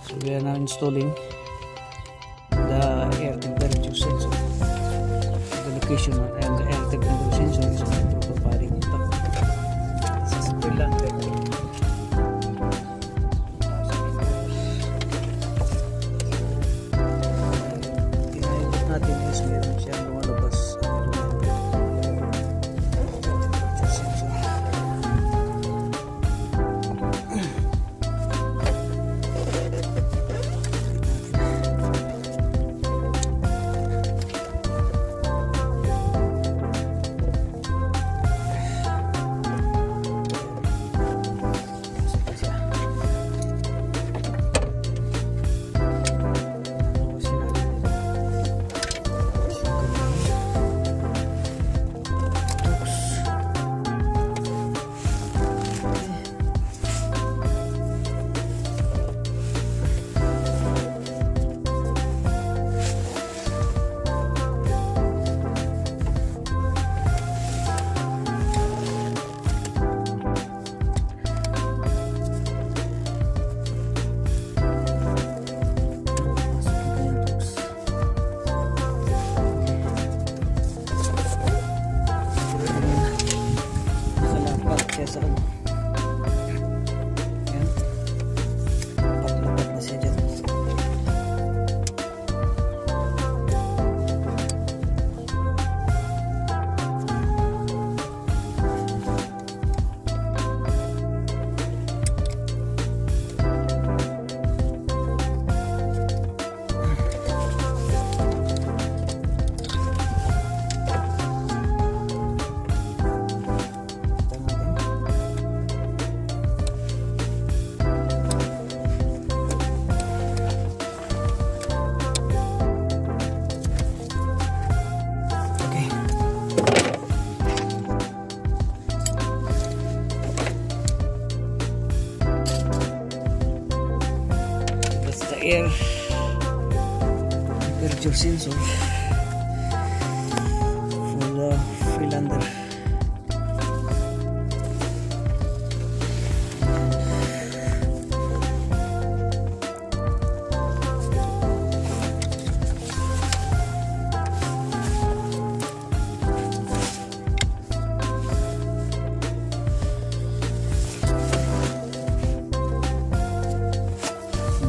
So we are now installing the air temperature sensor. The location and the air temperature sensor is on the throttle body. This is Freelander. Pinahigit natin is meron siyang lumalabas ang temperature sensor. Sa ano yan, patlapat na siya dyan. Air temperature sensor for the Freelander.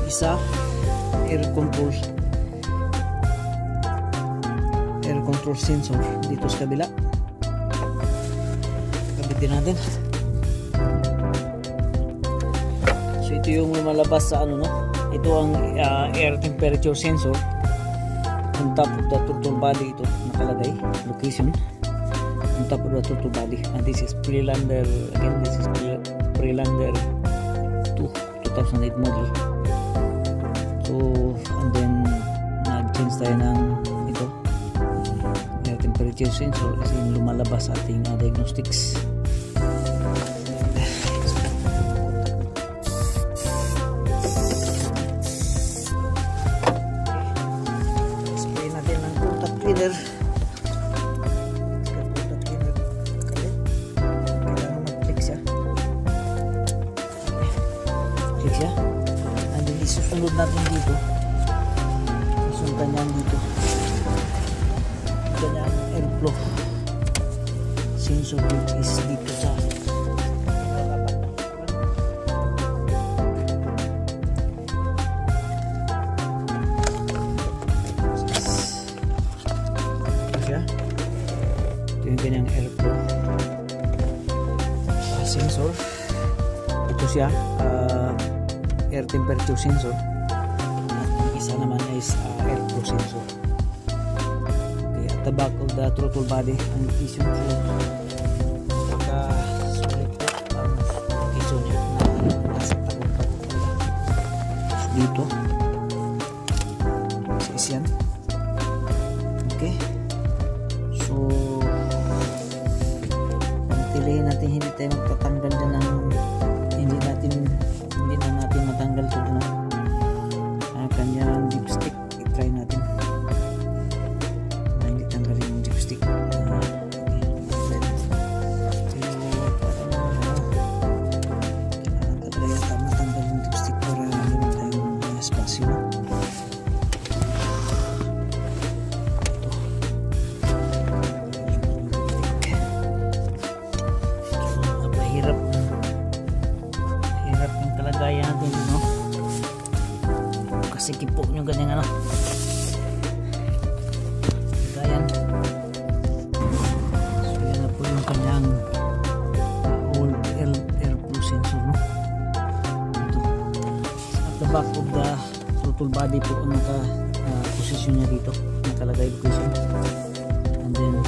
Isa air control sensor dito sa kabila. Kabitin natin. So ito yung lumalabas sa ano, no? Ito ang air temperature sensor on top of the throttle body. Ito nakalagay location on top of the throttle body, and this is Freelander. Again, this is Freelander 2 2008 model. So, and then nag-change tayo ng ito air temperature sensor kasi lumalabas sa ating diagnostics. Spray natin ng contact cleaner. Kailangan mag-click siya. Click siya. Isusunod natin dito. Isunod niyan dito. Ganyan airflow sensor which is dito sa ito yung ganyang airflow sensor. Ito siya air temperature sensor, at yung isa naman is airflow sensor. Okay, at the back of the throttle body ang location, so pagka-sulit po ang location niya na nasa tagong-tagong dito is yan. Okay, so pantilihin natin hindi tayo magtatanggal dyan ng hindi na natin matanggal ito kanyang dipstick. I-try natin na hindi tanggalin yung dipstick. Kailangan talaga yata matanggal yung dipstick para hindi tayong hirap yung kalagayan natin, no? Kasi kipo nyo ganyan, ano? Kalagayan. So yan na po yung kanyang old airflow sensor, no? Ito. At the back of the throttle body po ang naka-position niya dito. Nakalagay location. And then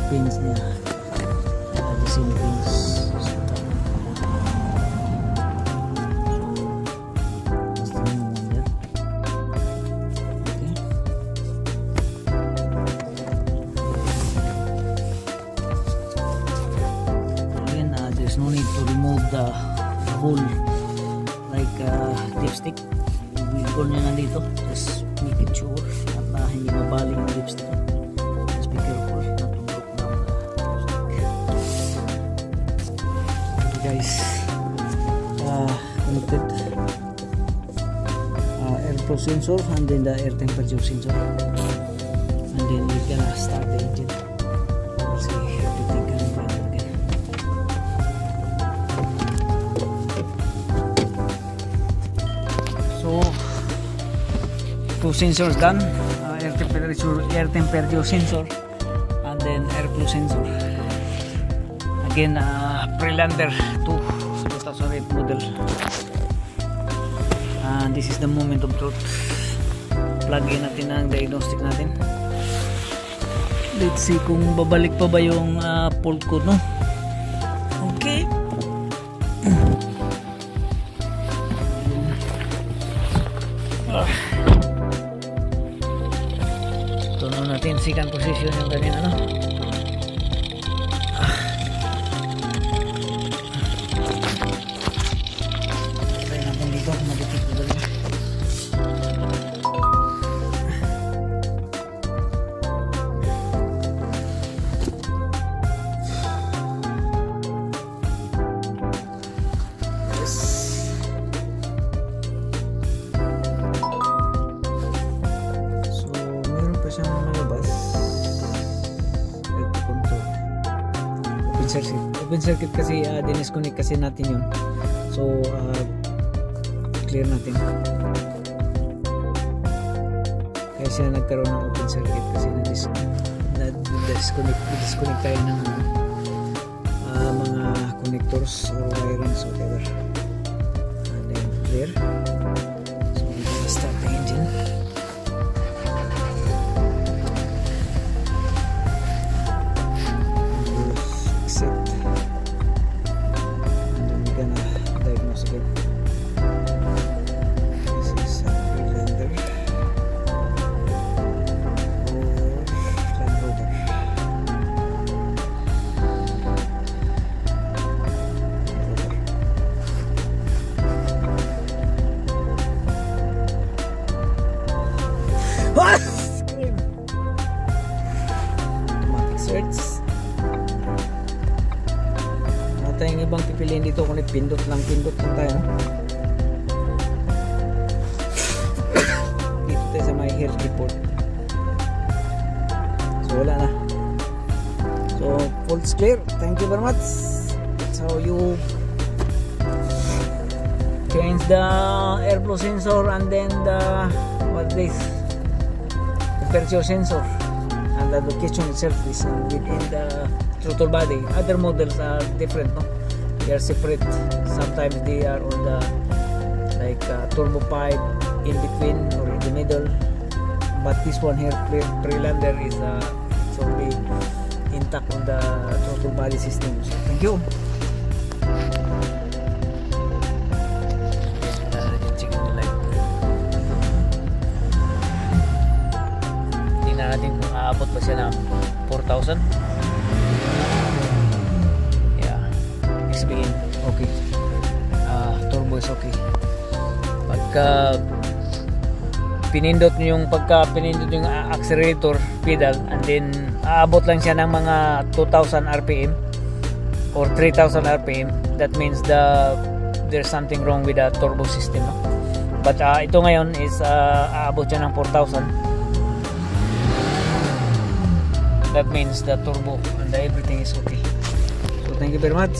pins niya, the same pins. That's the new one there. Okay. Again, there's no need to remove the whole like dipstick. Wiggle nyo na dito. Just make it sure na hindi mabali yung dipstick. Just be careful not to broke down the guys. Connected airflow sensor and then the air temperature sensor, and then we gonna start the engine. We'll see everything coming back again. So two sensors done, air temperature sensor and then airflow sensor. Again, Prelander 2008 model. And this is the moment of truth. Plug in natin ang diagnostic natin. Let's see kung babalik pa ba yung fault code, no? Okay. Tunon natin second position yung kanina, no? Try natin dito, madikit na dali. Open circuit kasi dinisconnect kasi natin yun, so clear natin. Kaya siya nagkaroon ng open circuit kasi na-disconnect tayo ng mga connectors or wirings or whatever, and then clear. So we will start the engine. Automatic search. Wala tayong ibang pipiliin dito kung pindot lang tayo, no? Dito tayo sa may health report. So wala na. So fault's clear. Thank you very much. That's how you change the airflow sensor and then the temperature sensor, and the location itself is within the throttle body. Other models are different, no? They are separate. Sometimes they are on the like turbo pipe in between or in the middle, but this one here, Prelander, is it's only intact on the throttle body system. So thank you. Natin kung aabot pa siya ng 4,000. Yeah, explain. Okay. Turbo is okay. Pagka pinindot yung accelerator pedal, and then aabot lang siya ng mga 2,000 RPM or 3,000 RPM. That means the there's something wrong with the turbo system, no? But ito ngayon is aabot siya ng 4,000. That means the turbo and everything is okay. So thank you very much.